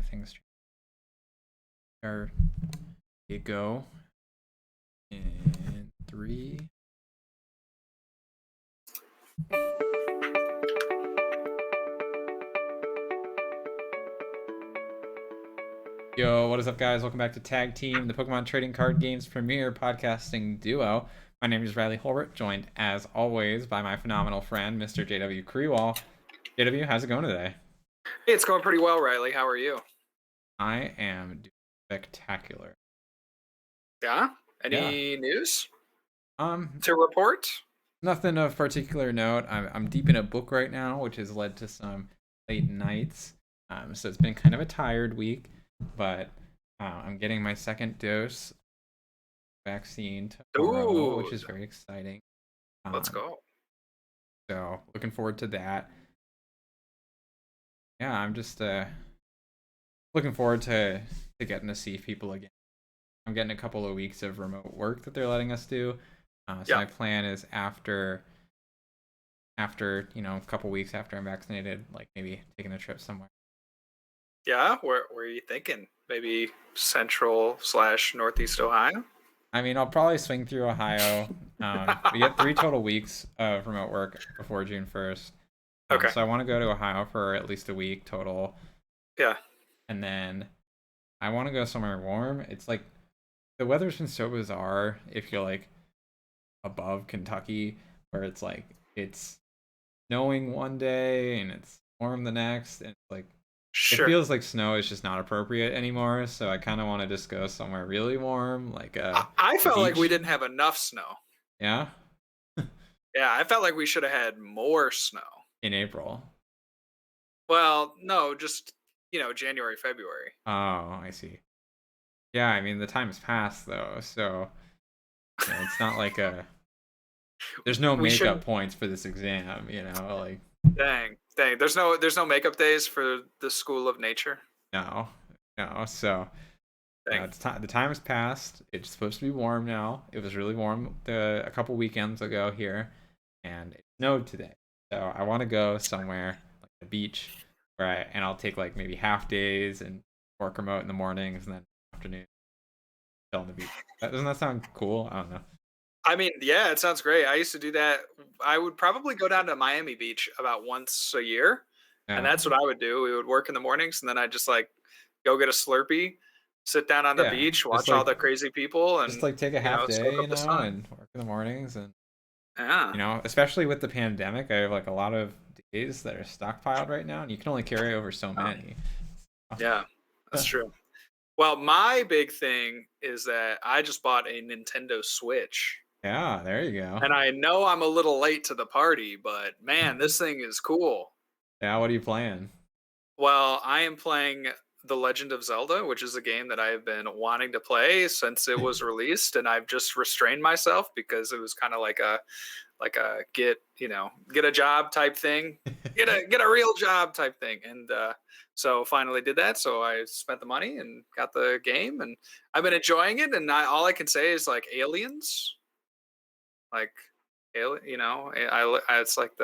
things are. You go in 3. Yo, what is up, guys? Welcome back to Tag Team, the Pokemon Trading Card Games premier podcasting duo. My name is Riley Hulbert, joined as always by my phenomenal friend, Mr. JW Kriewall. JW, how's it going today? Hey, it's going pretty well, Riley. How are you? I am doing spectacular. Yeah? Yeah. Any news Um, to report? Nothing of particular note. I'm deep in a book right now, which has led to some late nights. So it's been kind of a tired week, but I'm getting my second dose vaccine tomorrow, which Ooh, is very exciting. let's go. So looking forward to that. Yeah, I'm just looking forward to getting to see people again. I'm getting a couple of weeks of remote work that they're letting us do. So Yeah. my plan is after a couple weeks after I'm vaccinated, like maybe taking a trip somewhere. Yeah? Where are you thinking? Maybe central/northeast Ohio? I mean, I'll probably swing through Ohio. We get 3 total weeks of remote work before June 1st. Okay. So I want to go to Ohio for at least a week total. Yeah. And then I want to go somewhere warm. It's like the weather's been so bizarre if you're like above Kentucky, where it's like it's snowing one day and it's warm the next. And it's like it Sure. feels like snow is just not appropriate anymore. So I kind of want to just go somewhere really warm, like I the felt like we beach. didn't have enough snow. Yeah, Yeah, I felt like we should have had more snow. in April. Well, no, just, January, February. Oh, I see. Yeah, I mean the time's passed though, so it's not like there's no We makeup shouldn't. points for this exam, like Dang. Dang. There's no makeup days for the School of Nature. no, no. So Dang. it's time. The time has passed. It's supposed to be warm now. It was really warm a couple weekends ago here, and it snowed today. So I want to go somewhere like the beach, and I'll take like maybe half days and work remote in the mornings and then afternoon chill on the beach. Doesn't that sound cool? I don't know. I mean, yeah, it sounds great. I used to do that. I would probably go down to Miami Beach about once a year, and Yeah, that's what I would do. We would work in the mornings, and then I'd just like go get a Slurpee, sit down on the yeah. beach, watch all the crazy people, Just and like take a half soak day, up the sun. and work in the mornings, and Yeah, especially with the pandemic, I have like a lot of days that are stockpiled right now, and you can only carry over so uh, many. yeah, that's true. Well, my big thing is that I just bought a Nintendo Switch, Yeah, there you go. and I know I'm a little late to the party, but man, this thing is cool. Yeah, what are you playing? Well, I am playing The Legend of Zelda, which is a game that I have been wanting to play since it was released, and I've just restrained myself because it was kind of like a get a job type thing, get a real job type thing, and so finally did that. So I spent the money and got the game, and I've been enjoying it. And all I can say is like aliens, like alien, it's like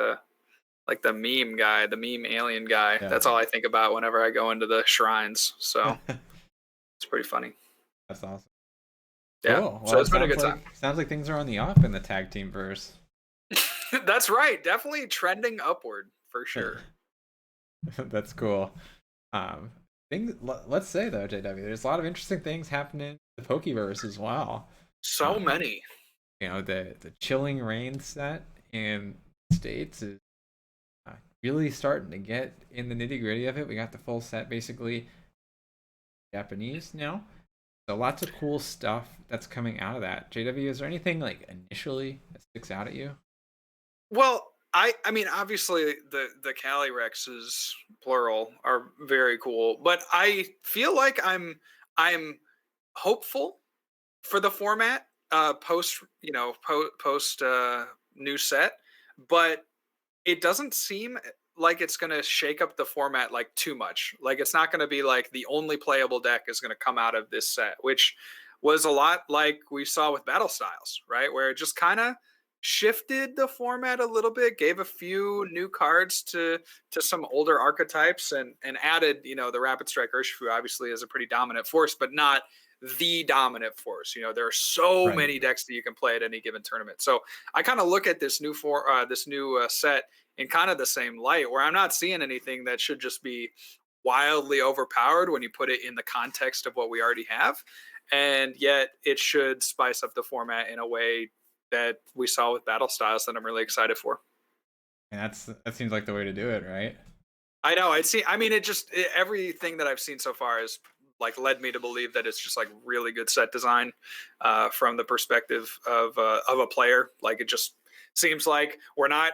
the meme guy, the meme alien guy. Yeah. That's all I think about whenever I go into the shrines. So it's pretty funny. That's awesome. Yeah. Cool. So Well, it it's been a good time. sounds like things are on the up in the tag team verse. That's right. Definitely trending upward for sure. That's cool. Um, let's say though, JW, there's a lot of interesting things happening in the Pokeverse as well. So Um, many. the Chilling Rain set in the States is really starting to get in the nitty gritty of it. We got the full set basically Japanese now. So lots of cool stuff that's coming out of that. JW, is there anything like initially that sticks out at you? Well, I mean, obviously the Cali Rexes plural are very cool, but I feel like I'm hopeful for the format post post new set, but it doesn't seem like it's going to shake up the format like too much. Like it's not going to be like the only playable deck is going to come out of this set, which was a lot like we saw with Battle Styles, right? Where it just kind of shifted the format a little bit, gave a few new cards to some older archetypes, and added, the Rapid Strike Urshifu obviously is a pretty dominant force, but not the dominant force. There are so Right. many decks that you can play at any given tournament. So I kind of look at this new set in kind of the same light, where I'm not seeing anything that should just be wildly overpowered when you put it in the context of what we already have, and yet it should spice up the format in a way that we saw with battle styles that I'm really excited for. And that seems like the way to do it, right? I know. I mean, everything that I've seen so far has like led me to believe that it's just like really good set design from the perspective of a player. Like it just seems like we're not,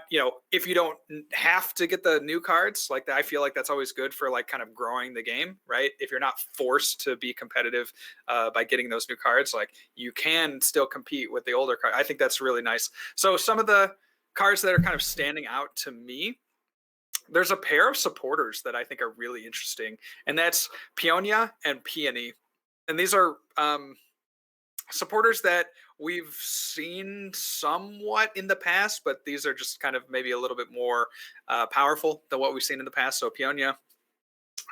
if you don't have to get the new cards, like I feel like that's always good for like kind of growing the game, right? If you're not forced to be competitive by getting those new cards, like you can still compete with the older card. I think that's really nice. So some of the cards that are kind of standing out to me, there's a pair of supporters that I think are really interesting, and that's Peonia and Peony. And these are supporters that we've seen somewhat in the past, but these are just kind of maybe a little bit more powerful than what we've seen in the past. So Peonia,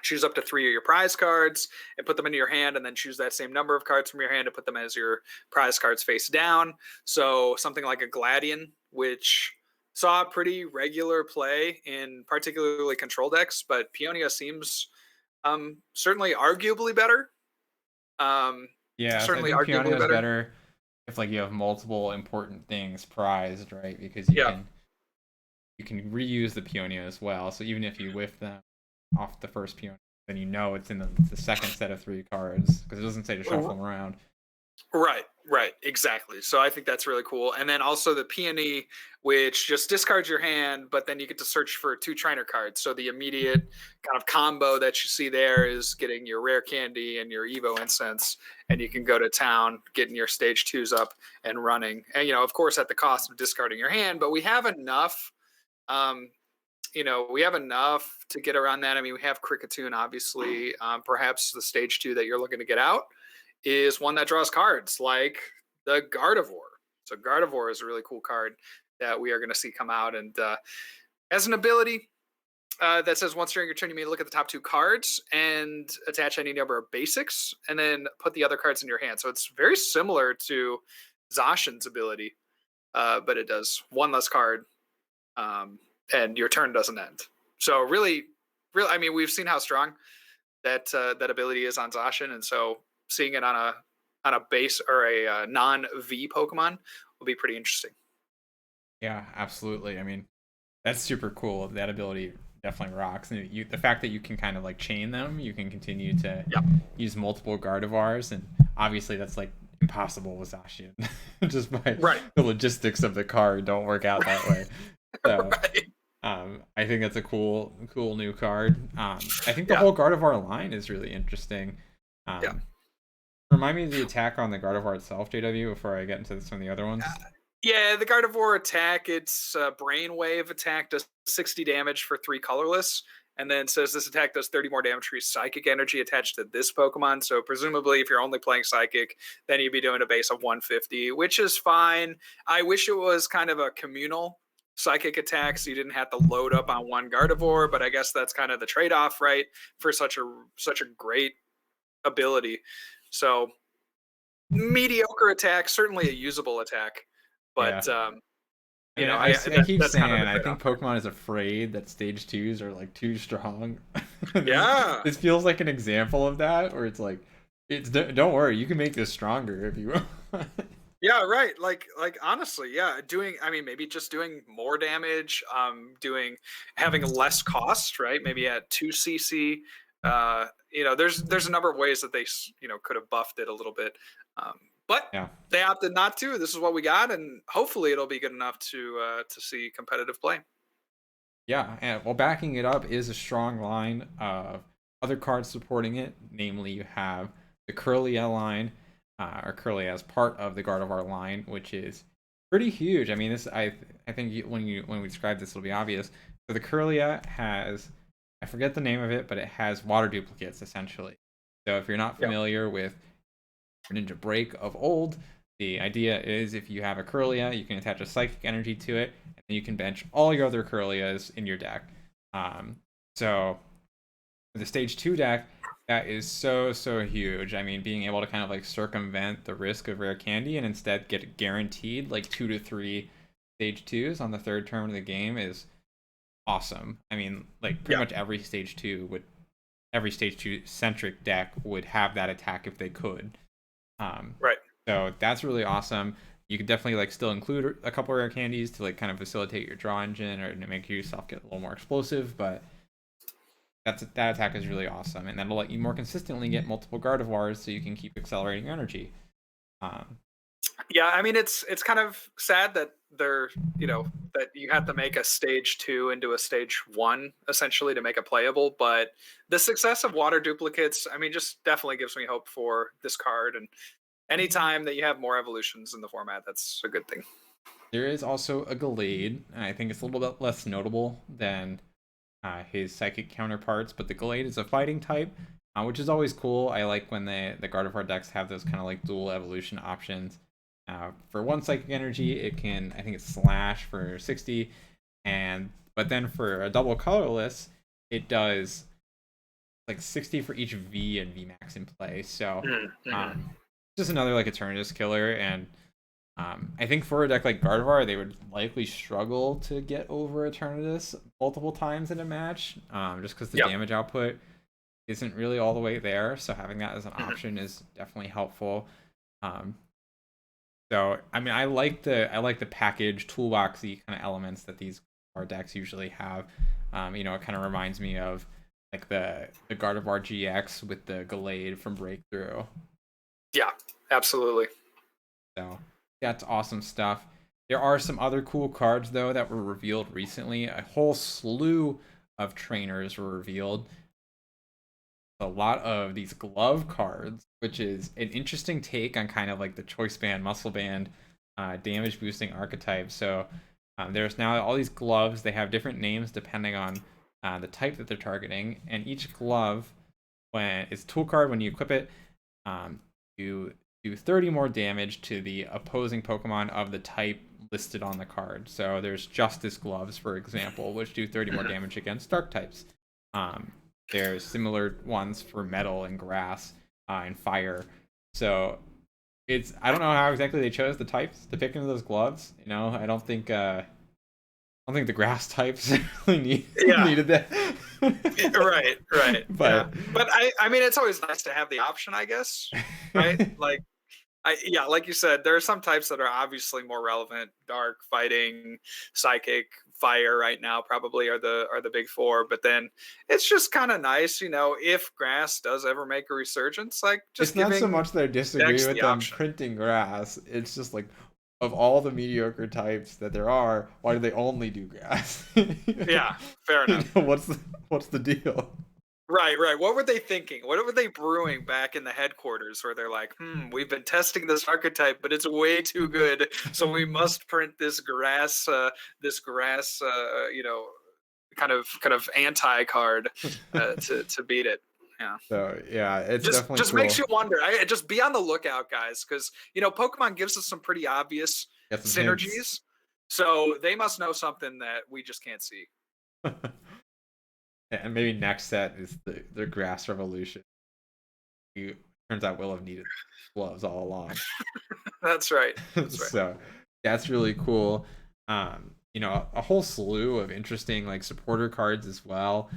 choose up to 3 of your prize cards and put them into your hand, and then choose that same number of cards from your hand and put them as your prize cards face down. So something like a Gladion, which saw pretty regular play in particularly control decks, but Peonia seems certainly arguably better. Um, Yeah, so I certainly think Peonia arguably is better. better if like you have multiple important things prized, right? Because Yeah. you can reuse the Peonia as well. So even if you whiff them off the first Peonia, then it's in the second set of 3 cards because it doesn't say to shuffle them around. Right, exactly. So I think that's really cool. And then also the Peony, which just discards your hand, but then you get to search for 2 trainer cards. So the immediate kind of combo that you see there is getting your rare candy and your Evo incense, and you can go to town, getting your stage 2s up and running. And of course, at the cost of discarding your hand, but we have enough. Um, we have enough to get around that. I mean, we have Cricketune, obviously. Perhaps the stage 2 that you're looking to get out is one that draws cards like the Gardevoir. So Gardevoir is a really cool card that we are going to see come out, and has an ability that says once during your turn you may look at the top 2 cards and attach any number of basics, and then put the other cards in your hand. So it's very similar to Zacian's ability, but it does 1 less card, and your turn doesn't end. So really, I mean, we've seen how strong that ability is on Zacian, and so seeing it on a base or a non V Pokemon will be pretty interesting. Yeah, absolutely. I mean, that's super cool. That ability definitely rocks. And the fact that you can kind of like chain them, you can continue to Yeah. use multiple Gardevoirs, and obviously that's like impossible with Zacian. Just by Right. the logistics of the card don't work out that way. So Right. I think that's a cool new card. I think the Yeah. whole Gardevoir line is really interesting. Yeah. Remind me of the attack on the Gardevoir itself, JW, before I get into some of the other ones. Yeah, the Gardevoir attack, it's Brainwave attack, does 60 damage for 3 colorless, and then says this attack does 30 more damage for your psychic energy attached to this Pokemon. So presumably if you're only playing psychic, then you'd be doing a base of 150, which is fine. I wish it was kind of a communal psychic attack, so you didn't have to load up on one Gardevoir, but I guess that's kind of the trade-off, right? For such a great ability. So mediocre attack, certainly a usable attack, Yeah. but I keep that's kind of the saying I think trade-off. Pokemon is afraid that stage 2s are like too strong. Yeah, This feels like an example of that, where it's like, don't worry, you can make this stronger if you want. yeah, right. Like honestly, yeah, I mean, maybe just doing more damage, having less cost, right? Maybe at 2 cc. There's a number of ways that they could have buffed it a little bit, um, but Yeah. they opted not to. This is what we got, and hopefully it'll be good enough to see competitive play. Yeah, and well, backing it up is a strong line of other cards supporting it. Namely, you have the Curlia line, or Curlia as part of the Gardevoir line, which is pretty huge. I mean, I think when we describe this, it'll be obvious. So the Curlia has, I forget the name of it, but it has water duplicates essentially. So if you're not Yeah. familiar with Ninja Break of old, The idea is if you have a Kirlia, you can attach a psychic energy to it, and then you can bench all your other Kirlias in your deck. Um, so the stage 2 deck, that is so huge. I mean, being able to kind of like circumvent the risk of rare candy and instead get guaranteed like 2 to 3 stage 2s on the third turn of the game is awesome. I mean, like pretty Yeah. much every stage 2 centric deck would have that attack if they could. Um, Right. so that's really awesome. You could definitely like still include a couple rare candies to like kind of facilitate your draw engine or to make yourself get a little more explosive, but that attack is really awesome, and that'll let you more consistently get multiple Gardevoirs so you can keep accelerating your energy. Um, Yeah, I mean it's kind of sad that they're that you have to make a stage 2 into a stage 1 essentially to make it playable, but the success of water duplicates, I mean, just definitely gives me hope for this card, and anytime that you have more evolutions in the format, that's a good thing. there is also a Gallade, and I think it's a little bit less notable than his psychic counterparts, but the Gallade is a fighting type, which is always cool. I like when the Gardevoir decks have those kind of like dual evolution options. For one psychic energy, it can, I think it's slash for 60, and but then for a double colorless, it does like 60 for each V and V max in play. So Mm-hmm. just another like Eternatus killer, and I think for a deck like Gardevoir, they would likely struggle to get over Eternatus multiple times in a match, just because the Yep. damage output isn't really all the way there. So having that as an Mm-hmm. option is definitely helpful. Um, so I mean, I like the package toolboxy kind of elements that these card decks usually have. It kind of reminds me of like the Gardevoir GX with the Gallade from Breakthrough. Yeah, absolutely. So that's awesome stuff. There are some other cool cards though that were revealed recently. A whole slew of trainers were revealed. A lot of these glove cards, which is an interesting take on kind of like the choice band, muscle band, damage boosting archetype. So there's now all these gloves. They have different names depending on the type that they're targeting, and each glove, when it's tool card, when you equip it, you do 30 more damage to the opposing Pokemon of the type listed on the card. So there's Justice Gloves, for example, which do 30 more damage against Dark types. Um, there's similar ones for Metal and Grass and Fire. So I don't know how exactly they chose the types to pick into those gloves. I don't think the grass types really Yeah. needed that. Right, right. Yeah. But But I mean, it's always nice to have the option, I guess. Right? Like yeah, like you said, there are some types that are obviously more relevant. Dark, fighting, psychic, fire right now probably are the big four. But then it's just kind of nice, if grass does ever make a resurgence, like it's just not so giving much that I disagree decks with the them option. printing grass. It's just like of all the mediocre types that there are, why do they only do grass? Yeah, fair enough. What's the deal? Right, right. What were they thinking? What were they brewing back in the headquarters where they're like, we've been testing this archetype, but it's way too good. So we must print this grass, kind of anti card to beat it. Yeah. So yeah, it's Just definitely just makes cool. you wonder. Just be on the lookout, guys, because Pokemon gives us some pretty obvious Got some hints. synergies. So they must know something that we just can't see. And maybe next set is the grass revolution. You turns out we'll have needed gloves all along. That's right. That's right. So that's really cool. A whole slew of interesting like supporter cards as well.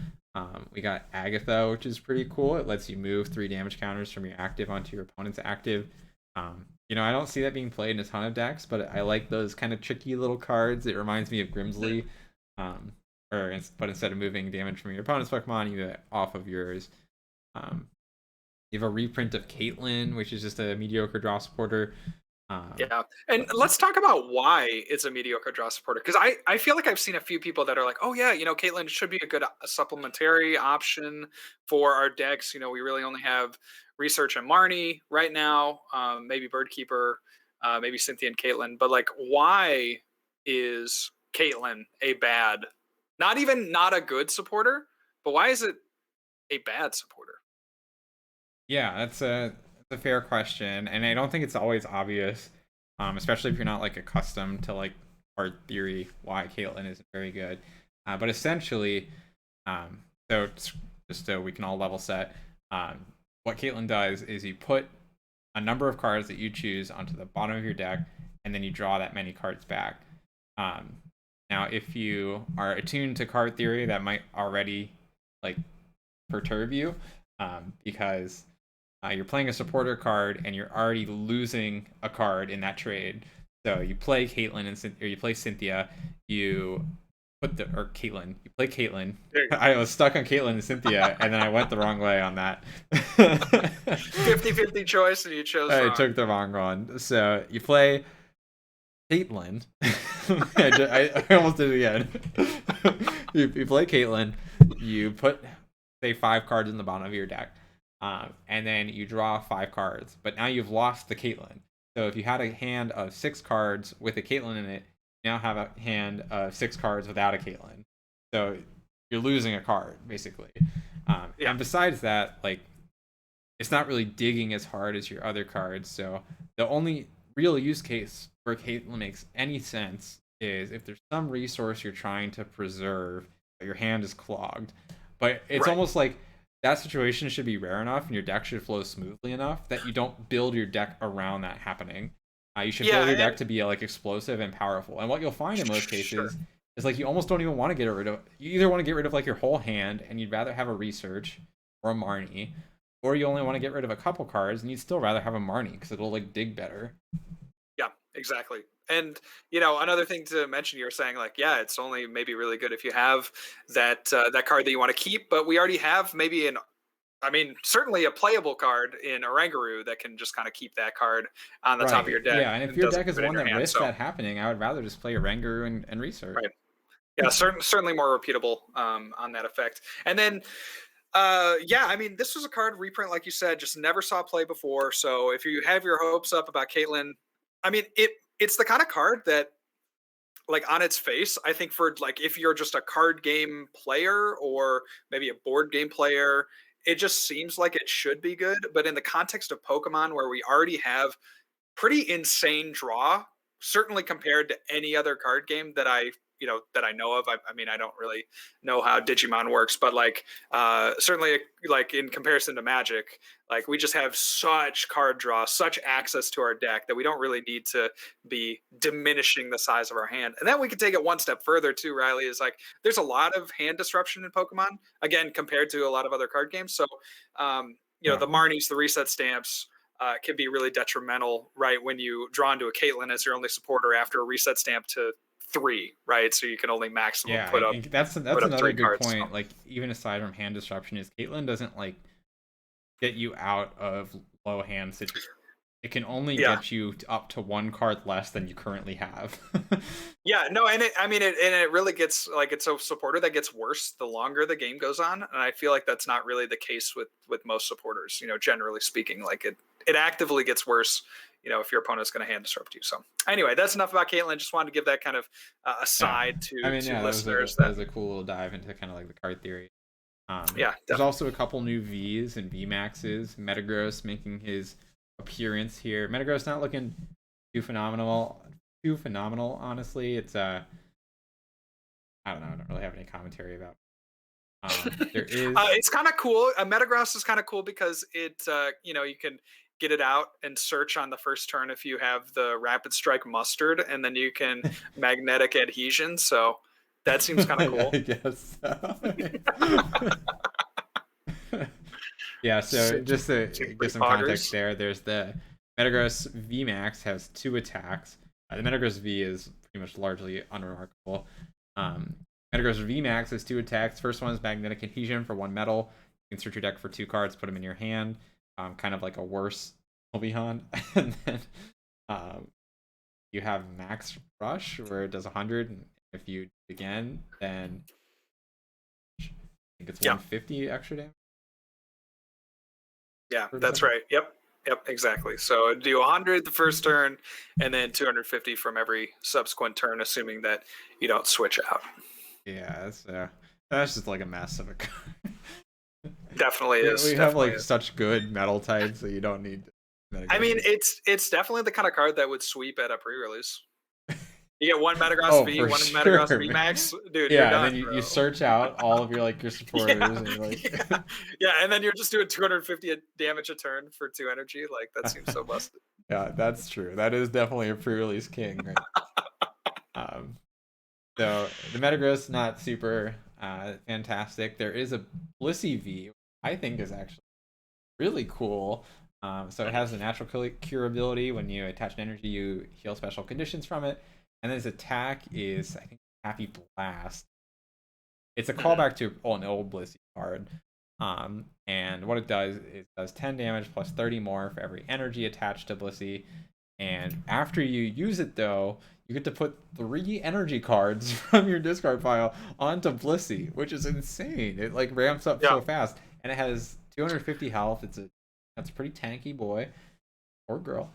We got Agatha, which is pretty cool. It lets you move 3 damage counters from your active onto your opponent's active. I don't see that being played in a ton of decks, but I like those kind of tricky little cards. It reminds me of Grimsley. Um, but instead of moving damage from your opponent's Pokemon, you get it off of yours. Um, you have a reprint of Caitlyn, which is just a mediocre draw supporter. Yeah, and let's talk about why it's a mediocre draw supporter, because I feel like I've seen a few people that are like, oh yeah, Caitlyn should be a good supplementary option for our decks. We really only have Research and Marnie right now, maybe Birdkeeper, maybe Cynthia and Caitlyn, but like, why is Caitlyn a bad, not even not a good supporter, but why is it a bad supporter? Yeah, that's a fair question, and I don't think it's always obvious. especially if you're not like accustomed to like card theory. Why Caitlyn isn't very good, but essentially, so just so we can all level set, what Caitlyn does is you put a number of cards that you choose onto the bottom of your deck, and then you draw that many cards back. Um, Now, if you are attuned to card theory, that might already like perturb you, because you're playing a supporter card and you're already losing a card in that trade. So you play Caitlyn or you play Cynthia. You Caitlyn. You play Caitlyn. I was stuck on Caitlyn and Cynthia, and then I went the wrong way on that. 50-50 choice, and you chose wrong. I took the wrong one. So you play Caitlyn. I almost did it again. You play Caitlyn. You put, say, 5 cards in the bottom of your deck, and then you draw 5 cards. But now you've lost the Caitlyn. So if you had a hand of 6 cards with a Caitlyn in it, you now have a hand of 6 cards without a Caitlyn. So you're losing a card, basically. And besides that, like, it's not really digging as hard as your other cards. So the only real use case where Caitlyn makes any sense is if there's some resource you're trying to preserve, but your hand is clogged. But it's almost like that situation should be rare enough and your deck should flow smoothly enough that you don't build your deck around that happening. You should build your deck to be like explosive and powerful. And what you'll find in most cases is like you almost don't even want to get rid of. You either want to get rid of like your whole hand and you'd rather have a research or a Marnie, or you only want to get rid of a couple cards and you'd still rather have a Marnie because it'll like dig better. Yeah, exactly. And another thing to mention, you were saying like, yeah, it's only maybe really good if you have that that card that you want to keep, but we already have maybe certainly a playable card in Oranguru that can just kind of keep that card on the top of your deck. Yeah, and if your deck is one that risks that happening, I would rather just play Oranguru and research. Right. Yeah, certainly more repeatable on that effect. And then this was a card reprint, like you said, just never saw play before. So if you have your hopes up about Caitlyn, it's the kind of card that, like, on its face, I think for like if you're just a card game player or maybe a board game player, it just seems like it should be good. But in the context of Pokemon, where we already have pretty insane draw, certainly compared to any other card game that I know of. I don't really know how Digimon works, but like certainly like in comparison to Magic, like we just have such card draw, such access to our deck that we don't really need to be diminishing the size of our hand. And then we can take it one step further too, Riley, is like there's a lot of hand disruption in Pokemon, again, compared to a lot of other card games. So the Marnies, the reset stamps, can be really detrimental, right? When you draw into a Caitlyn as your only supporter after a reset stamp to 3, right? So you can only maximum put up. That's another good point. So. Like even aside from hand disruption, is Caitlyn doesn't like get you out of low hand situations. It can only get you up to 1 card less than you currently have. It really gets like it's a supporter that gets worse the longer the game goes on, and I feel like that's not really the case with most supporters. Generally speaking, like it actively gets worse. If your opponent's going to hand disrupt you. So anyway, that's enough about Caitlyn. Just wanted to give that kind of aside to listeners. That was a cool little dive into kind of like the card theory. There's also a couple new Vs and VMAXs. Metagross making his appearance here. Metagross not looking too phenomenal, honestly. It's I don't know. I don't really have any commentary about. There is. It's kind of cool. Metagross is kind of cool because it you can get it out and search on the first turn if you have the Rapid Strike Mustard, and then you can Magnetic Adhesion. So that seems kind of cool. I guess so. Yeah, so just to give some context there, there's the Metagross VMAX has 2 attacks. The Metagross V is pretty much largely unremarkable. Metagross VMAX has 2 attacks. First one is Magnetic Adhesion for 1 metal. You can search your deck for 2 cards, put them in your hand. Kind of like a worse Obihan. And then you have Max Rush, where it does 100. And if you do it again, then I think it's 150 extra damage. Yeah, that's right. Yep, exactly. So do 100 the first turn, and then 250 from every subsequent turn, assuming that you don't switch out. Yeah, that's just like a mess of a card. Definitely is. We have like such good metal types that you don't need I mean, Metagross. it's definitely the kind of card that would sweep at a pre-release. You get one Metagross Oh, V, for one Metagross sure, V man. Max, dude, you're Yeah, and then done, you bro. search out all of your like your supporters, Yeah, and you're like, yeah, yeah, and then you're just doing 250 damage a turn for 2 energy. Like that seems so busted. yeah, that's true. That is definitely a pre-release king, right? Um, so the Metagross not super fantastic. There is a Blissey V, I think is actually really cool. So it Mhm. has a natural cure ability. When you attach an energy, you heal special conditions from it. And then its attack is, I think, Happy Blast. It's a Mhm. callback to an old Blissey card. And what it does is it does 10 damage plus 30 more for every energy attached to Blissey. And after you use it, though, you get to put 3 energy cards from your discard pile onto Blissey, which is insane. It like ramps up Yeah. so fast, and it has 250 health. That's a pretty tanky boy or girl,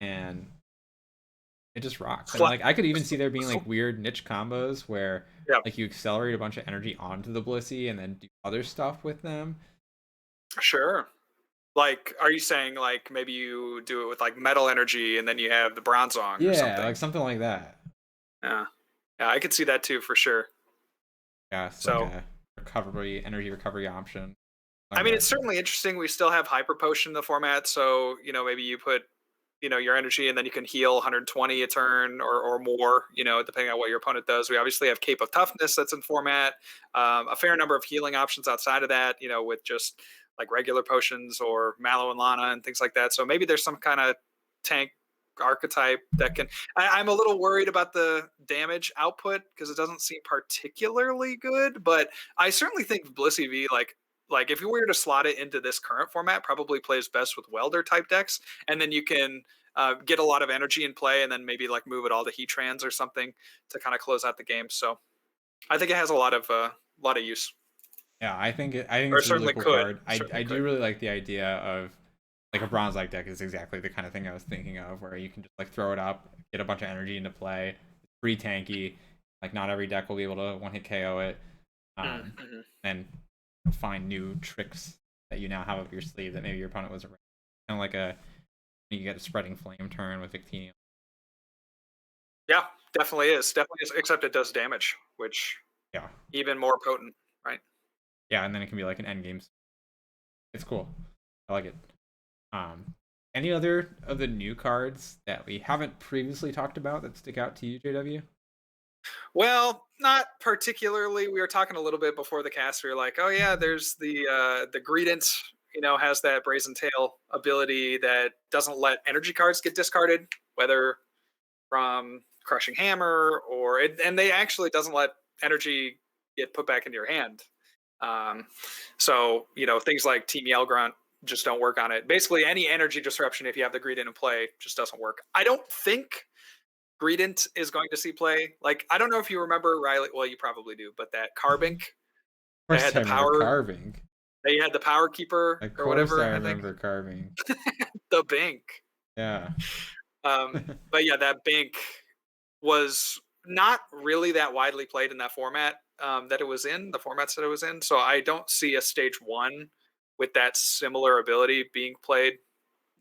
and it just rocks. And Sla- like I could even see there being sl- like weird niche combos where Yeah, like you accelerate a bunch of energy onto the Blissey and then do other stuff with them. sure. Like, are you saying like maybe you do it with like metal energy and then you have the Bronzong or Yeah, something? like something like that. Yeah, yeah, I could see that too for sure. Yeah, it's like So, a recovery energy recovery option I like mean, that. it's certainly interesting. We still have Hyper Potion in the format, so maybe you put your energy and then you can heal 120 a turn or more, depending on what your opponent does. We obviously have Cape of Toughness that's in format, a fair number of healing options outside of that, with just like regular potions or Mallow and Lana and things like that. So maybe there's some kind of tank archetype that can. I'm a little worried about the damage output because it doesn't seem particularly good, but I certainly think Blissey V, like if you were to slot it into this current format, probably plays best with welder type decks, and then you can get a lot of energy in play, and then maybe like move it all to Heatrans or something to kind of close out the game. So I think it has a lot of use, Yeah, I think or it's a really certainly cool could, card. I certainly do could. really like the idea of like a bronze like deck is exactly the kind of thing I was thinking of, where you can just like throw it up, get a bunch of energy into play. It's pretty tanky. Like not every deck will be able to one hit KO it. Mm-hmm. And find new tricks that you now have up your sleeve that maybe your opponent was kind of like a you get a spreading flame turn with Victini. Yeah, definitely is. Except it does damage, which Yeah, even more potent, right? yeah, and then it can be like an end game. It's cool. I like it. Um, any other of the new cards that we haven't previously talked about that stick out to you, JW? Well, not particularly. We were talking a little bit before the cast. We were like, oh yeah, there's the Greedent, has that Brazen Tail ability that doesn't let energy cards get discarded, whether from Crushing Hammer and they actually doesn't let energy get put back into your hand. Um, so things like Team Yell Grunt just don't work on it. Basically, any energy disruption if you have the Greedent in play just doesn't work. I don't think Greedent is going to see play. Like, I don't know if you remember Riley. Well, you probably do, but that Carbink Of that course, had I the remember power, carving. that you had the Power Keeper Of or course, I whatever. I think remember carving. the Bink. Yeah. But yeah, that Bink was not really that widely played in that format that it was in, the formats that it was in. So I don't see a stage one with that similar ability being played.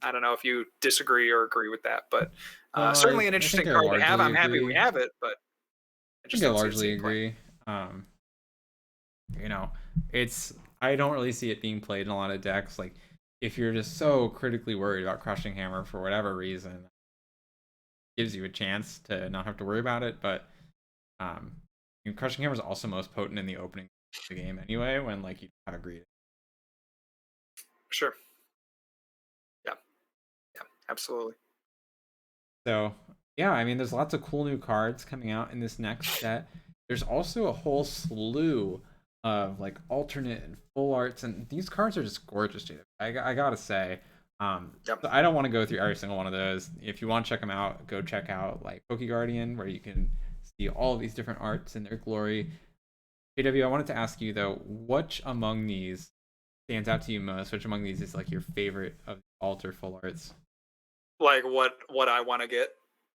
I don't know if you disagree or agree with that, but No, certainly an I think interesting I card to have. largely I'm happy we agree. have it, but I I think just I don't see it largely seeing play. agree. Um, you know, it's I don't really see it being played in a lot of decks. Like if you're just so critically worried about Crushing Hammer for whatever reason, it gives you a chance to not have to worry about it. But um, Crushing Hammer is also most potent in the opening of the game anyway, when like you have agreed. Sure. Yeah. Yeah. Absolutely. So yeah, I mean, there's lots of cool new cards coming out in this next set. There's also a whole slew of like alternate and full arts, and these cards are just gorgeous, Jada. I gotta say. Yep. So I don't want to go through every single one of those. If you want to check them out, go check out like Poke Guardian, where you can see all of these different arts in their glory. JW, I wanted to ask you though, which among these stands out to you most? Which among these is like your favorite of alter full arts? Like what I want to get,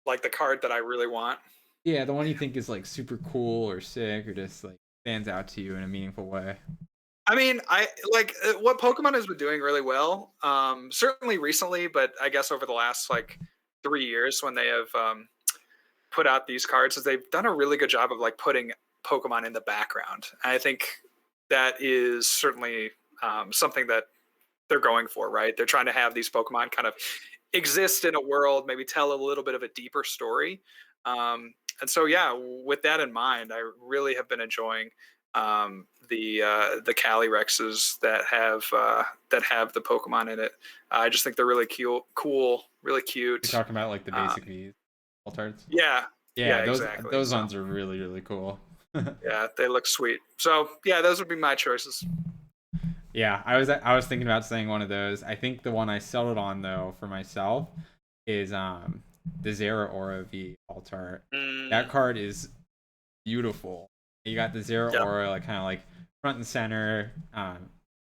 like the card that I really want. Yeah, the one you think is like super cool or sick or just like stands out to you in a meaningful way. I mean, I like what Pokemon has been doing really well. Certainly recently, but I guess over the last like 3 years when they have put out these cards, is they've done a really good job of like putting Pokemon in the background. And I think that is certainly something that they're going for, right? They're trying to have these Pokemon kind of exist in a world, maybe tell a little bit of a deeper story. And so, yeah, with that in mind, I really have been enjoying the Calyrexes that have the Pokemon in it. I just think they're really cute, cool, really You're cute. talking about like the Uh, basic V's, Altards. yeah, Yeah, yeah, those exactly. those So ones are really really cool. yeah, they look sweet. So yeah, those would be my choices. Yeah, I was thinking about saying one of those. I think the one I settled on though for myself is the Zera Aura V Altar. That Mm, card is beautiful. You got the Zera yep, Aura like kind of like front and center,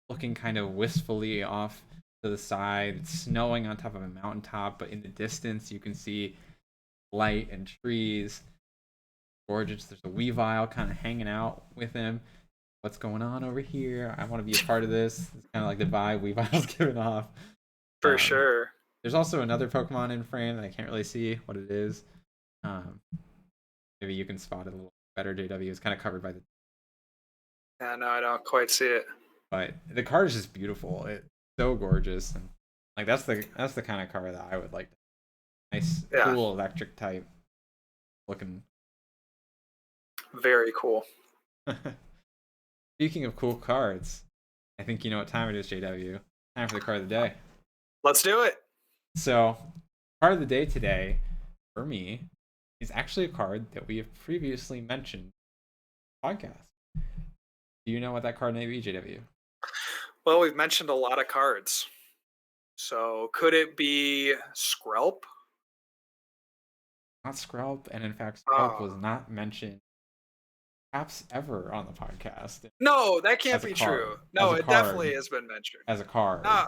looking kind of wistfully off to the side. It's snowing on top of a mountaintop, but in the distance you can see light and trees. Gorgeous. There's a Weavile kind of hanging out with him. What's going on over here? I want to be a part of this. It's kind of like the vibe Weavile's giving off. for Um, sure. there's also another Pokemon in frame that I can't really see what it is. Um, maybe you can spot it a little better. JW is kind of covered by the, Yeah, no, I don't quite see it. but the card is just beautiful. It's so gorgeous, and like that's the kind of card that I would like. Nice, Yeah, cool electric type looking. very cool. Speaking of cool cards, I think you know what time it is, JW. Time for the card of the day. Let's do it. So, card of the day today, for me, is actually a card that we have previously mentioned on the podcast. Do you know what that card may be, JW? Well, we've mentioned a lot of cards. So could it be Skrelp? Not Skrelp, and in fact, Skrelp Oh. was not mentioned perhaps ever on the podcast No, that can't as a be card. true. As No, a it definitely card. has been mentioned. As a card. Ah,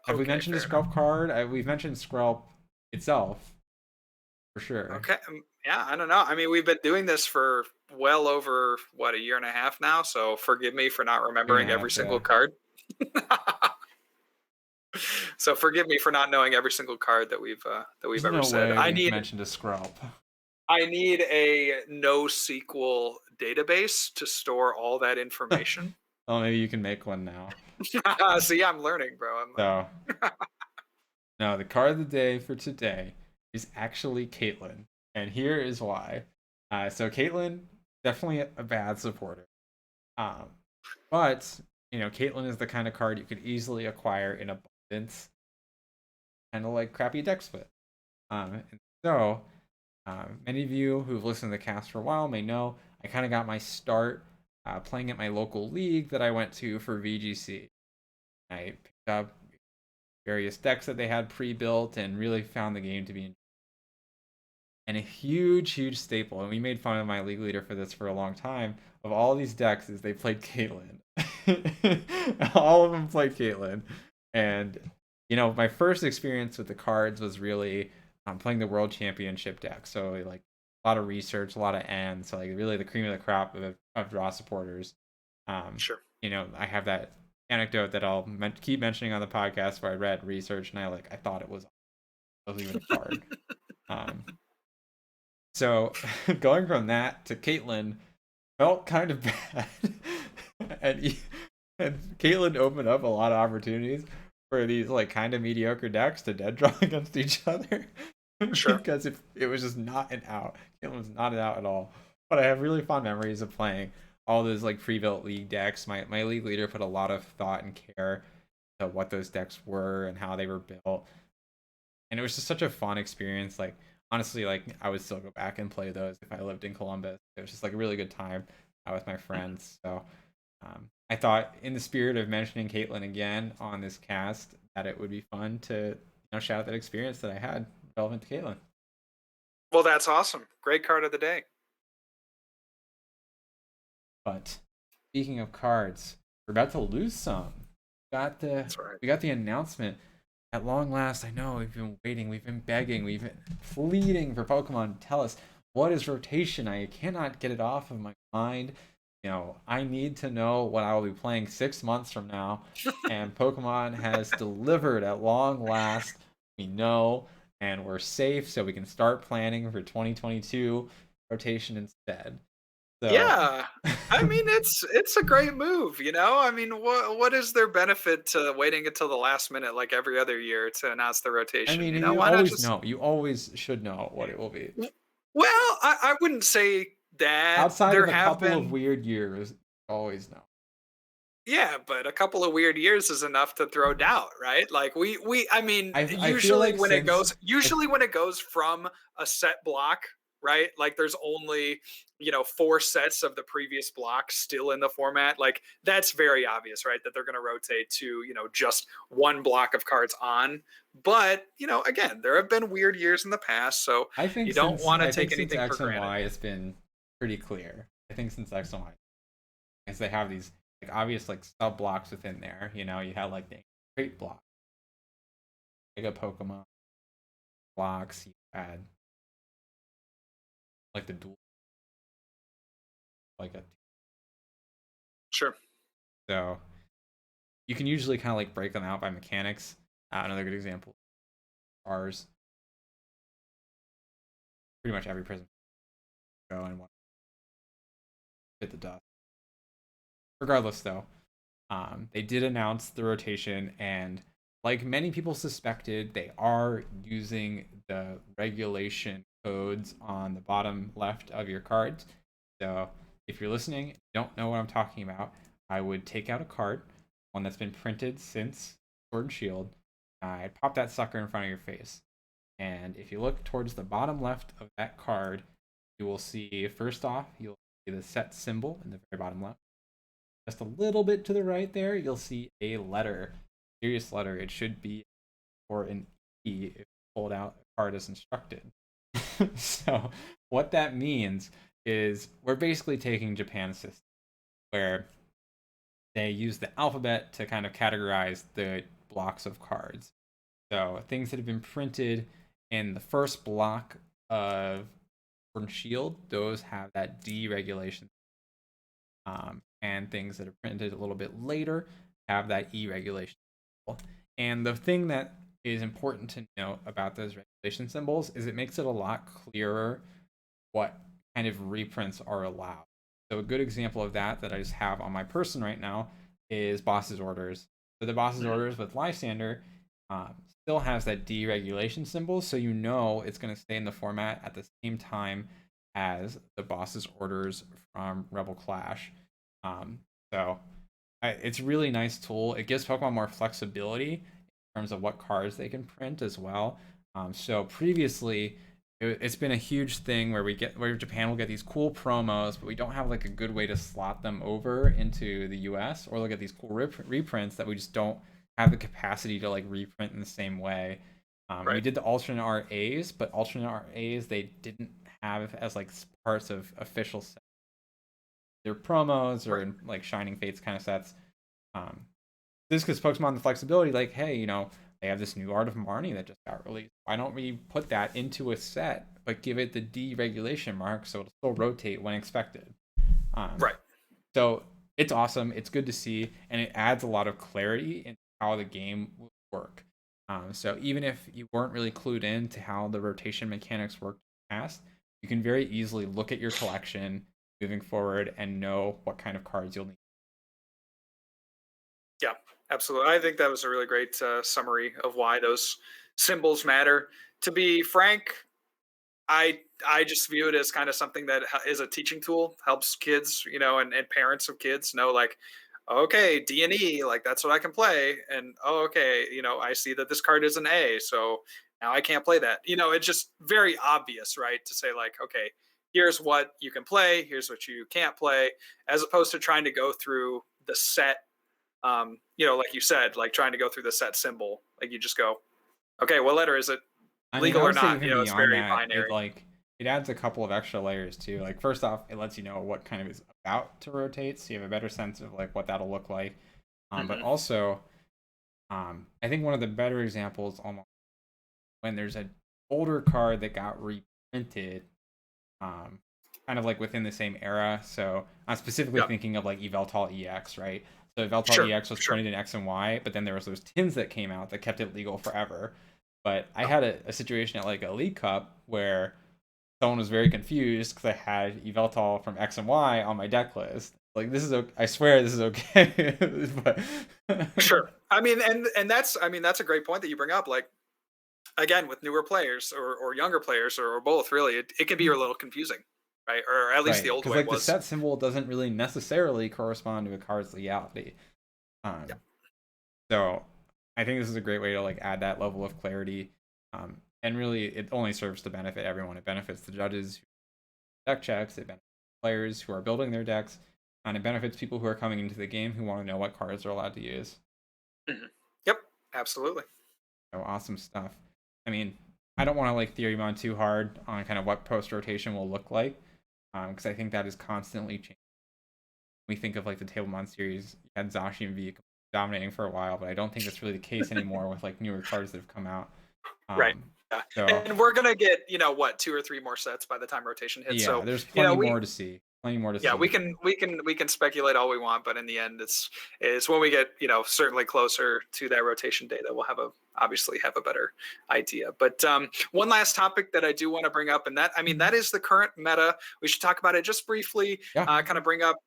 Have we okay, mentioned a fair enough. Skrelp card? We've mentioned Skrelp itself, for sure. Okay, yeah, I don't know. I mean, we've been doing this for well over what, a year and a half now. So forgive me for not Year and a remembering every half, single yeah. card. So forgive me for not knowing every single card that we've There's ever no said. way we've mentioned a Skrelp. I need a NoSQL database to store all that information. Oh, maybe you can make one now. See, I'm learning, bro. So, no, the card of the day for today is actually Caitlyn. And here is why. So, Caitlyn, definitely a bad supporter. Um, but, Caitlyn is the kind of card you could easily acquire in abundance, kind of like crappy decks with. And so, many of you who've listened to the cast for a while may know I kind of got my start playing at my local league that I went to for VGC. I picked up various decks that they had pre-built and really found the game to be and a huge staple, and we made fun of my league leader for this for a long time, of all these decks is they played Caitlyn. All of them played Caitlyn. And my first experience with the cards was really playing the world championship deck. So like a lot of research, a lot of ends, so like really the cream of the crop of draw supporters. Sure. I have that anecdote that I'll keep mentioning on the podcast where I read research and I thought it was even a card. So going from that to Caitlyn felt kind of bad, and and Caitlyn opened up a lot of opportunities for these like kind of mediocre decks to dead draw against each other Sure. because it was just not an out. Caitlyn was not an out at all. But I have really fond memories of playing all those like pre-built league decks. My league leader put a lot of thought and care to what those decks were and how they were built, and it was just such a fun experience. Like honestly, like I would still go back and play those if I lived in Columbus. It was just like a really good time with my friends. So I thought, in the spirit of mentioning Caitlyn again on this cast, that it would be fun to shout out that experience that I had relevant to Caitlyn. Well, that's awesome. Great card of the day. But speaking of cards, we're about to lose some. That's right. We got the announcement. At long last, I know we've been waiting, we've been begging, we've been pleading for Pokemon to tell us what is rotation. I cannot get it off of my mind. I need to know what I will be playing 6 months from now, and Pokemon has delivered at long last. We know, and we're safe, so we can start planning for 2022 rotation instead. So, Yeah. I mean, it's a great move, you know? I mean, what is their benefit to waiting until the last minute like every other year to announce the I rotation? mean, You know, you why not always just know. You always should know what it will be. w- well, I wouldn't say that. Outside There of a have couple of been weird years, you always know. yeah, but a couple of weird years is enough to throw doubt, right? Like I mean, I feel like usually when it goes from a set block, right? Like there's only, four sets of the previous block still in the format. Like that's very obvious, right? That they're going to rotate to, just one block of cards on. But, again, there have been weird years in the past, so you don't want to I think take since anything for X and granted. Y it's been pretty clear. I think since X and Y, as they have these like obvious like sub blocks within there. You have like the trait block, like a Pokemon blocks. You had like the dual, like a Sure. so you can usually kind of like break them out by mechanics. Another good example, ours pretty much every prison go and hit the dust. Regardless, though, they did announce the rotation, and like many people suspected, they are using the regulation codes on the bottom left of your cards. So if you're listening, don't know what I'm talking about, I would take out a card, one that's been printed since Sword and Shield. I'd pop that sucker in front of your face. And if you look towards the bottom left of that card, you will see, first off, you'll see the set symbol in the very bottom left. Just a little bit to the right there, you'll see a letter. Serious letter. It should be for an E if you pulled out a card as instructed. So what that means is we're basically taking Japan's system where they use the alphabet to kind of categorize the blocks of cards. So things that have been printed in the first block of Sword and Shield, those have that D regulation. And things that are printed a little bit later have that E regulation. And the thing that is important to note about those regulation symbols is it makes it a lot clearer what kind of reprints are allowed. So a good example of that I just have on my person right now is Boss's Orders. So the Boss's Mhm. Orders with Lysander still has that deregulation symbol, so you know it's going to stay in the format at the same time as the Boss's Orders from Rebel Clash. Um, so it's a really nice tool. It gives Pokemon more flexibility in terms of what cards they can print as well. So previously, it's been a huge thing where Japan will get these cool promos, but we don't have like a good way to slot them over into the US, or look at these cool reprints that we just don't have the capacity to like reprint in the same way. We Right. did the alternate RAs, but alternate RAs they didn't have as like parts of official sets. Their promos or Right. in like Shining Fates kind of sets. This gives Pokemon the flexibility, like, hey, they have this new Art of Marnie that just got released. Why don't we put that into a set, but give it the deregulation mark so it'll still rotate when expected? Um, Right. so it's awesome. It's good to see, and it adds a lot of clarity in how the game will work. So even if you weren't really clued in to how the rotation mechanics work in the past, you can very easily look at your collection moving forward and know what kind of cards you'll need. Yeah, absolutely. I think that was a really great summary of why those symbols matter. To be frank, I just view it as kind of something that is a teaching tool, helps kids, and parents of kids know like, okay, D and E, like that's what I can play, and oh, okay, I see that this card is an A, so now I can't play that. It's just very obvious, right, to say like, okay, here's what you can play, here's what you can't play, as opposed to trying to go through the set like you said, like trying to go through the set symbol. Like you just go, okay, what letter is it? I mean, Legal I or would say not? even It's beyond very that, binary. it adds a couple of extra layers too. Like first off, it lets you know what kind of is about to rotate, so you have a better sense of like what that'll look like. But Hmm. also, I think one of the better examples almost when there's an older card that got reprinted, um, kind of like within the same era. So I'm specifically Yeah, thinking of like Eveltal EX, right? So Eveltal sure, EX was sure. printed in X and Y, but then there was those tins that came out that kept it legal forever. But I Yeah. had a situation at like a League Cup where someone was very confused because I had Eveltal from X and Y on my deck list. Like this is I swear this is okay, but Sure. I mean that's a great point that you bring up. Like again, with newer players or younger players or both, really, it can be a little confusing, right? Or at least the right, old because way like the was. set symbol doesn't really necessarily correspond to a card's legality. Yeah. Um, So I think this is a great way to like add that level of clarity. And really, it only serves to benefit everyone. It benefits the judges who deck checks. It benefits players who are building their decks, and it benefits people who are coming into the game who want to know what cards they're allowed to use. Mhm. Yep. Absolutely. So awesome stuff. I mean, I don't want to like theory mine too hard on kind of what post rotation will look like, because I think that is constantly changing. We think of like the Tablemon series, you had Zashi and V dominating for a while, but I don't think that's really the case anymore with like newer cards that have come out. Right. Um, Yeah. so And we're gonna get, what, 2 or 3 more sets by the time rotation hits. yeah, So, there's plenty we more to see. Plenty more to yeah, see. we can speculate all we want, but in the end it's when we get, certainly closer to that rotation day that we'll obviously have a better idea. But one last topic that I do want to bring up, and that I mean that is the current meta. We should talk about it just briefly, Yeah, kind of bring up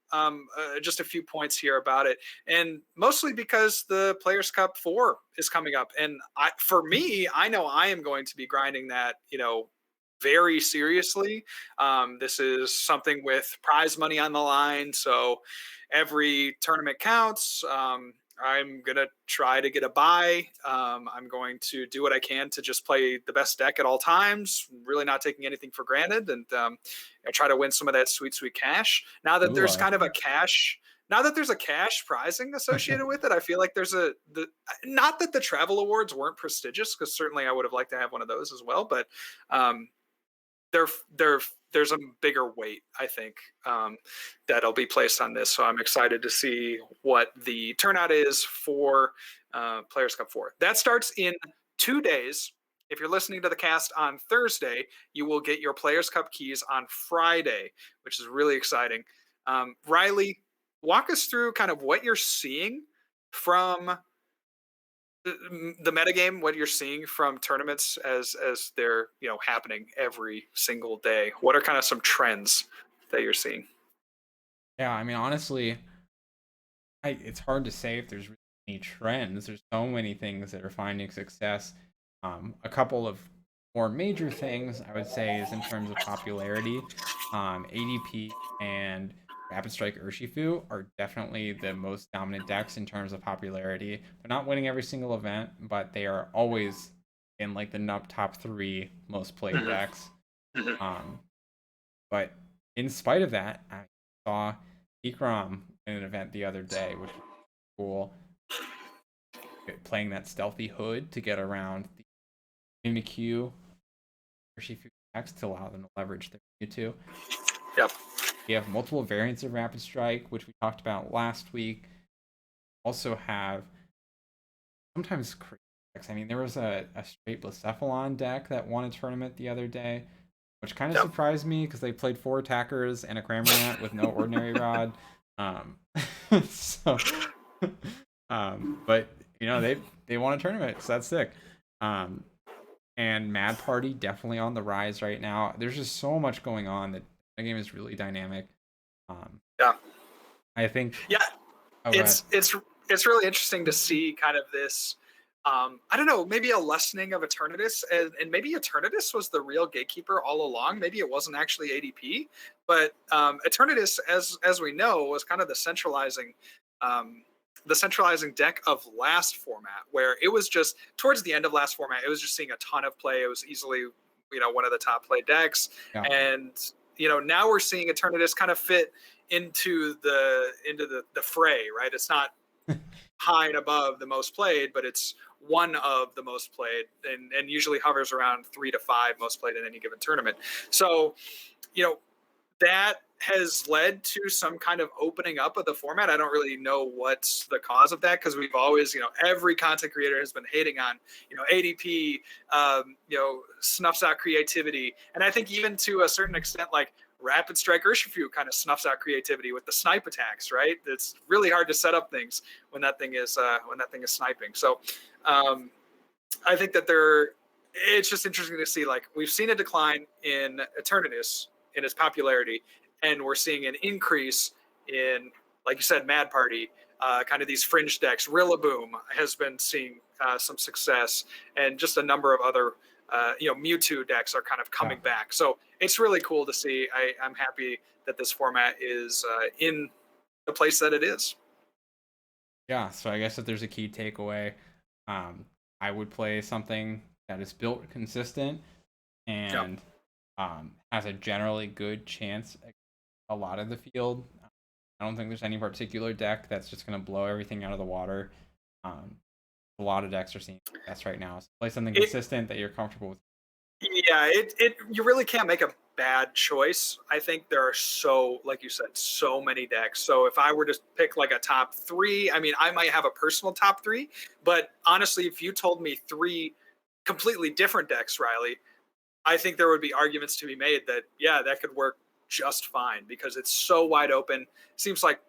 just a few points here about it, and mostly because the Players Cup 4 is coming up, and for me, I know I am going to be grinding that, very seriously. This is something with prize money on the line, so every tournament counts. I'm gonna try to get a buy. I'm going to do what I can to just play the best deck at all times, really not taking anything for granted, and I try to win some of that sweet, sweet cash. Ula. Now that there's a cash prizing associated with it, I feel like not that the travel awards weren't prestigious, because certainly I would have liked to have one of those as well, but um, there there there's a bigger weight, I think, that'll be placed on this. So I'm excited to see what the turnout is for Players Cup 4. That starts in 2 days. If you're listening to the cast on Thursday, you will get your Players Cup keys on Friday, which is really exciting. Riley, walk us through kind of what you're seeing from the metagame, what you're seeing from tournaments as they're happening every single day. What are kind of some trends that you're seeing? Yeah, I mean, honestly, it's hard to say if there's really any trends. There's so many things that are finding success. A couple of more major things I would say is in terms of popularity. ADP and Rapid Strike Urshifu are definitely the most dominant decks in terms of popularity. They're not winning every single event, but they are always in like the top three most played Mm-hmm. decks. Mm-hmm. Um, but in spite of that, I saw Ikram in an event the other day, which was cool. Playing that stealthy hood to get around the Mimikyu or Shifu decks to allow them to leverage their Mewtwo. Yep. We have multiple variants of Rapid Strike, which we talked about last week. Also have sometimes crazy decks. I mean, there was a straight Blacephalon deck that won a tournament the other day, which kind of Yep. surprised me because they played 4 attackers and a Cramorant with no ordinary rod. Um, so, but they won a tournament, so that's sick. Um, and Mad Party definitely on the rise right now. There's just so much going on that the game is really dynamic. Yeah. I think. Yeah. Oh, go ahead. It's really interesting to see kind of this. I don't know, maybe a lessening of Eternatus, and maybe Eternatus was the real gatekeeper all along. Maybe it wasn't actually ADP, but Eternatus, as we know, was kind of um, the centralizing deck of last format, where it was just towards the end of last format, it was just seeing a ton of play. It was easily one of the top play decks, Yeah. and now we're seeing Eternatus kind of fit into the fray, right? It's not high and above the most played, but it's one of the most played, and usually hovers around 3 to 5 most played in any given tournament. So, that has led to some kind of opening up of the format. I don't really know what's the cause of that, because we've always, every content creator has been hating on, ADP, snuffs out creativity. And I think even to a certain extent, like Rapid Strike Urshifu kind of snuffs out creativity with the snipe attacks, right? It's really hard to set up things when that thing is sniping. So I think that it's just interesting to see, like, we've seen a decline in Eternatus in its popularity, and we're seeing an increase in, like you said, Mad Party, kind of these fringe decks. Rillaboom has been seeing some success, and just a number of other, Mewtwo decks are kind of coming back. So it's really cool to see. I'm happy that this format is in the place that it is. Yeah, so I guess if there's a key takeaway, um, I would play something that is built consistent Yeah. and has a generally good chance at a lot of the field. I don't think there's any particular deck that's just going to blow everything out of the water. Um, a lot of decks are seeing that's right now. So play something It, consistent that you're comfortable with. Yeah, it you really can't make a bad choice. I think there are, so, like you said, so many decks. So if I were to pick like a top three, I mean, I might have a personal top three, but honestly, if you told me three completely different decks, Riley, I think there would be arguments to be made that, yeah, that could work just fine because it's so wide open. Seems like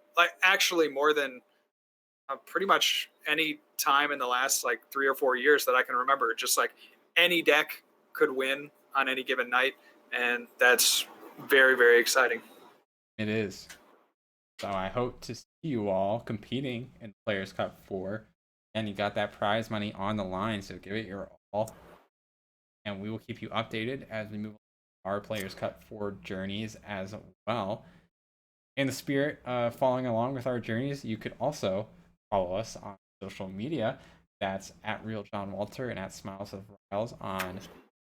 actually more than pretty much any time in the last like 3 or 4 years that I can remember. Just like any deck could win on any given night, and that's very, very exciting. It is. So I hope to see you all competing in Players Cup 4. And you got that prize money on the line, so give it your all. And we will keep you updated as we move our Players Cup 4 journeys as well. In the spirit of following along with our journeys, you could also follow us on social media. That's at Real John Walter and at Smiles of Riles on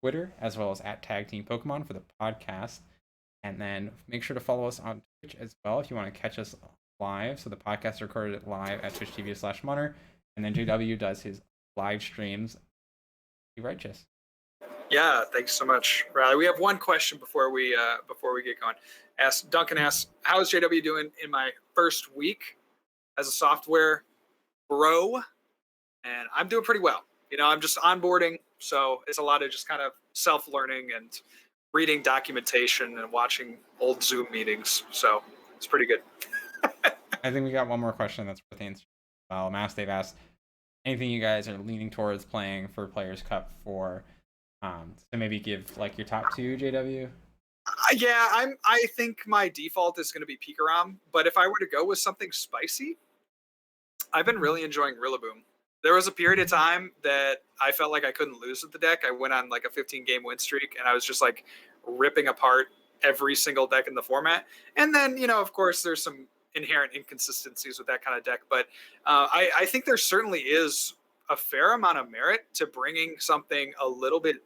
Twitter, as well as at Tag Team Pokemon for the podcast. And then make sure to follow us on Twitch as well if you want to catch us live. So the podcast is recorded live at twitch.tv/Munner. And then JW does his live streams. Be righteous. Yeah, thanks so much, Riley. We have one question before we get going. Duncan asks, "How is JW doing in my first week as a software bro?" And I'm doing pretty well. I'm just onboarding, so it's a lot of just kind of self-learning and reading documentation and watching old Zoom meetings. So it's pretty good. I think we got one more question that's worth answering. Well, Mass, they've asked anything you guys are leaning towards playing for Players Cup 4. So maybe give like your top two, JW. Yeah, I think my default is going to be Pikarom, but if I were to go with something spicy, I've been really enjoying Rillaboom. There was a period of time that I felt like I couldn't lose with the deck. I went on like a 15-game win streak, and I was just like ripping apart every single deck in the format. And then, of course, there's some inherent inconsistencies with that kind of deck. But I think there certainly is a fair amount of merit to bringing something a little bit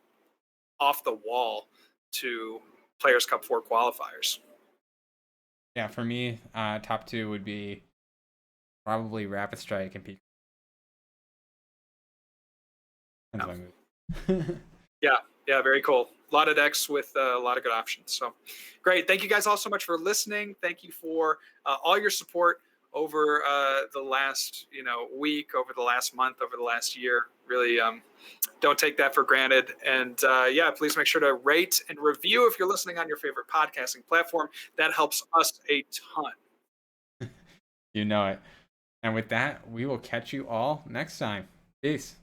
off the wall to Players Cup 4 qualifiers. Yeah, for me, top two would be probably Rapid Strike and Peak. Yeah, very cool. A lot of decks with a lot of good options. So great. Thank you guys all so much for listening. Thank you for all your support over the last week, over the last month, over the last year. Really don't take that for granted. And please make sure to rate and review if you're listening on your favorite podcasting platform. That helps us a ton. You know it. And with that, we will catch you all next time. Peace.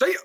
See ya.